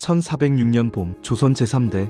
1406년 봄 조선 제3대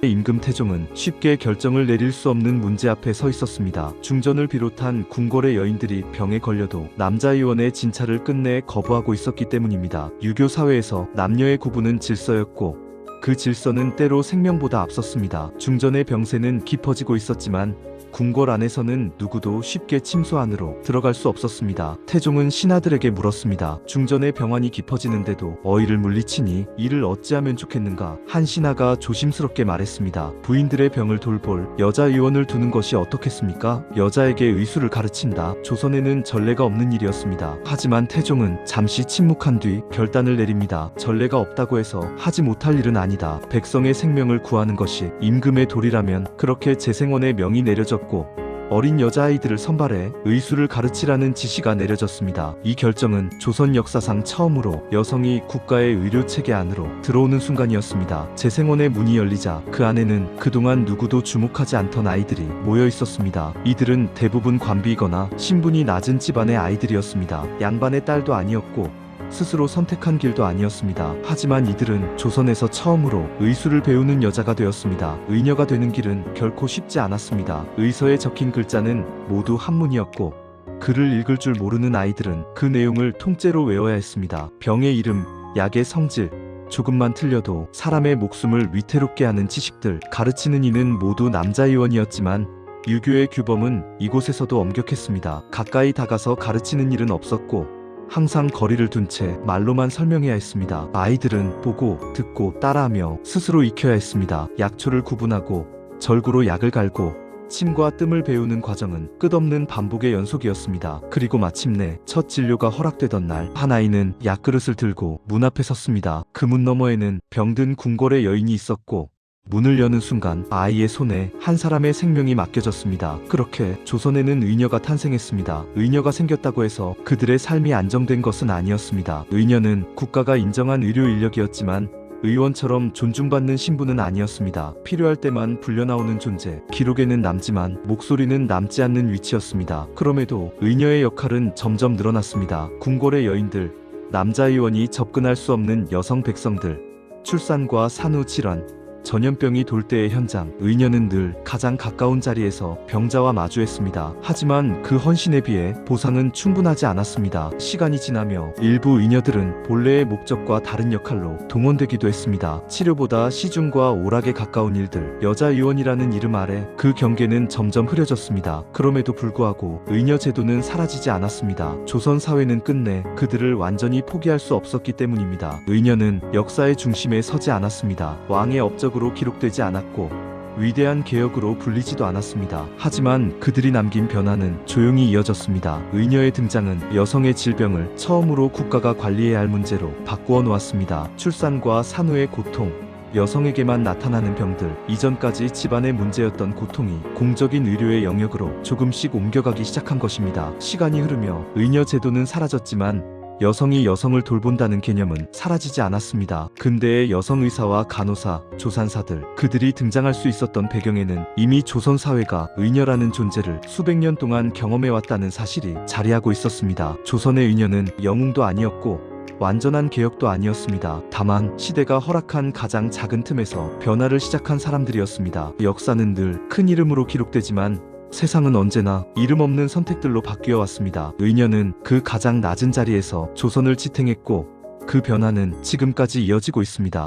임금 태종은 쉽게 결정을 내릴 수 없는 문제 앞에 서 있었습니다. 중전을 비롯한 궁궐의 여인들이 병에 걸려도 남자 의원의 진찰을 끝내 거부하고 있었기 때문입니다. 유교 사회에서 남녀의 구분은 질서였고 그 질서는 때로 생명보다 앞섰습니다. 중전의 병세는 깊어지고 있었지만 궁궐 안에서는 누구도 쉽게 침소 안으로 들어갈 수 없었습니다. 태종은 신하들에게 물었습니다. 중전의 병환이 깊어지는데도 어이를 물리치니 이를 어찌하면 좋겠는가? 한 신하가 조심스럽게 말했습니다. 부인들의 병을 돌볼 여자 의원을 두는 것이 어떻겠습니까? 여자에게 의술을 가르친다. 조선에는 전례가 없는 일이었습니다. 하지만 태종은 잠시 침묵한 뒤 결단을 내립니다. 전례가 없다고 해서 하지 못할 일은 아니다. 백성의 생명을 구하는 것이 임금의 도리라면 그렇게 재생원의 명이 내려졌고 어린 여자아이들을 선발해 의술을 가르치라는 지시가 내려졌습니다. 이 결정은 조선 역사상 처음으로 여성이 국가의 의료체계 안으로 들어오는 순간이었습니다. 재생원의 문이 열리자 그 안에는 그동안 누구도 주목하지 않던 아이들이 모여 있었습니다. 이들은 대부분 관비이거나 신분이 낮은 집안의 아이들이었습니다. 양반의 딸도 아니었고 스스로 선택한 길도 아니었습니다. 하지만 이들은 조선에서 처음으로 의술을 배우는 여자가 되었습니다. 의녀가 되는 길은 결코 쉽지 않았습니다. 의서에 적힌 글자는 모두 한문이었고 글을 읽을 줄 모르는 아이들은 그 내용을 통째로 외워야 했습니다. 병의 이름, 약의 성질, 조금만 틀려도 사람의 목숨을 위태롭게 하는 지식들, 가르치는 이는 모두 남자 의원이었지만 유교의 규범은 이곳에서도 엄격했습니다. 가까이 다가서 가르치는 일은 없었고 항상 거리를 둔 채 말로만 설명해야 했습니다. 아이들은 보고 듣고 따라하며 스스로 익혀야 했습니다. 약초를 구분하고 절구로 약을 갈고 침과 뜸을 배우는 과정은 끝없는 반복의 연속이었습니다. 그리고 마침내 첫 진료가 허락되던 날 한 아이는 약그릇을 들고 문 앞에 섰습니다. 그 문 너머에는 병든 궁궐의 여인이 있었고 문을 여는 순간 아이의 손에 한 사람의 생명이 맡겨졌습니다. 그렇게 조선에는 의녀가 탄생했습니다. 의녀가 생겼다고 해서 그들의 삶이 안정된 것은 아니었습니다. 의녀는 국가가 인정한 의료 인력이었지만 의원처럼 존중받는 신분은 아니었습니다. 필요할 때만 불려나오는 존재, 기록에는 남지만 목소리는 남지 않는 위치였습니다. 그럼에도 의녀의 역할은 점점 늘어났습니다. 궁궐의 여인들, 남자 의원이 접근할 수 없는 여성 백성들, 출산과 산후 질환, 전염병이 돌 때의 현장, 의녀는 늘 가장 가까운 자리에서 병자와 마주했습니다. 하지만 그 헌신에 비해 보상은 충분하지 않았습니다. 시간이 지나며 일부 의녀들은 본래의 목적과 다른 역할로 동원되기도 했습니다. 치료보다 시중과 오락에 가까운 일들, 여자 의원이라는 이름 아래 그 경계는 점점 흐려졌습니다. 그럼에도 불구하고 의녀 제도는 사라지지 않았습니다. 조선 사회는 끝내 그들을 완전히 포기할 수 없었기 때문입니다. 의녀는 역사의 중심에 서지 않았습니다. 왕의 업적으로 기록되지 않았고 위대한 개혁으로 불리지도 않았습니다. 하지만 그들이 남긴 변화는 조용히 이어졌습니다. 의녀의 등장은 여성의 질병을 처음으로 국가가 관리해야 할 문제로 바꾸어 놓았습니다. 출산과 산후의 고통, 여성에게만 나타나는 병들, 이전까지 집안의 문제였던 고통이 공적인 의료의 영역으로 조금씩 옮겨가기 시작한 것입니다. 시간이 흐르며 의녀 제도는 사라졌지만 여성이 여성을 돌본다는 개념은 사라지지 않았습니다. 근대의 여성 의사와 간호사, 조산사들, 그들이 등장할 수 있었던 배경에는 이미 조선 사회가 의녀라는 존재를 수백 년 동안 경험해왔다는 사실이 자리하고 있었습니다. 조선의 의녀는 영웅도 아니었고 완전한 개혁도 아니었습니다. 다만 시대가 허락한 가장 작은 틈에서 변화를 시작한 사람들이었습니다. 역사는 늘 큰 이름으로 기록되지만 세상은 언제나 이름 없는 선택들로 바뀌어 왔습니다. 의녀는 그 가장 낮은 자리에서 조선을 지탱했고 그 변화는 지금까지 이어지고 있습니다.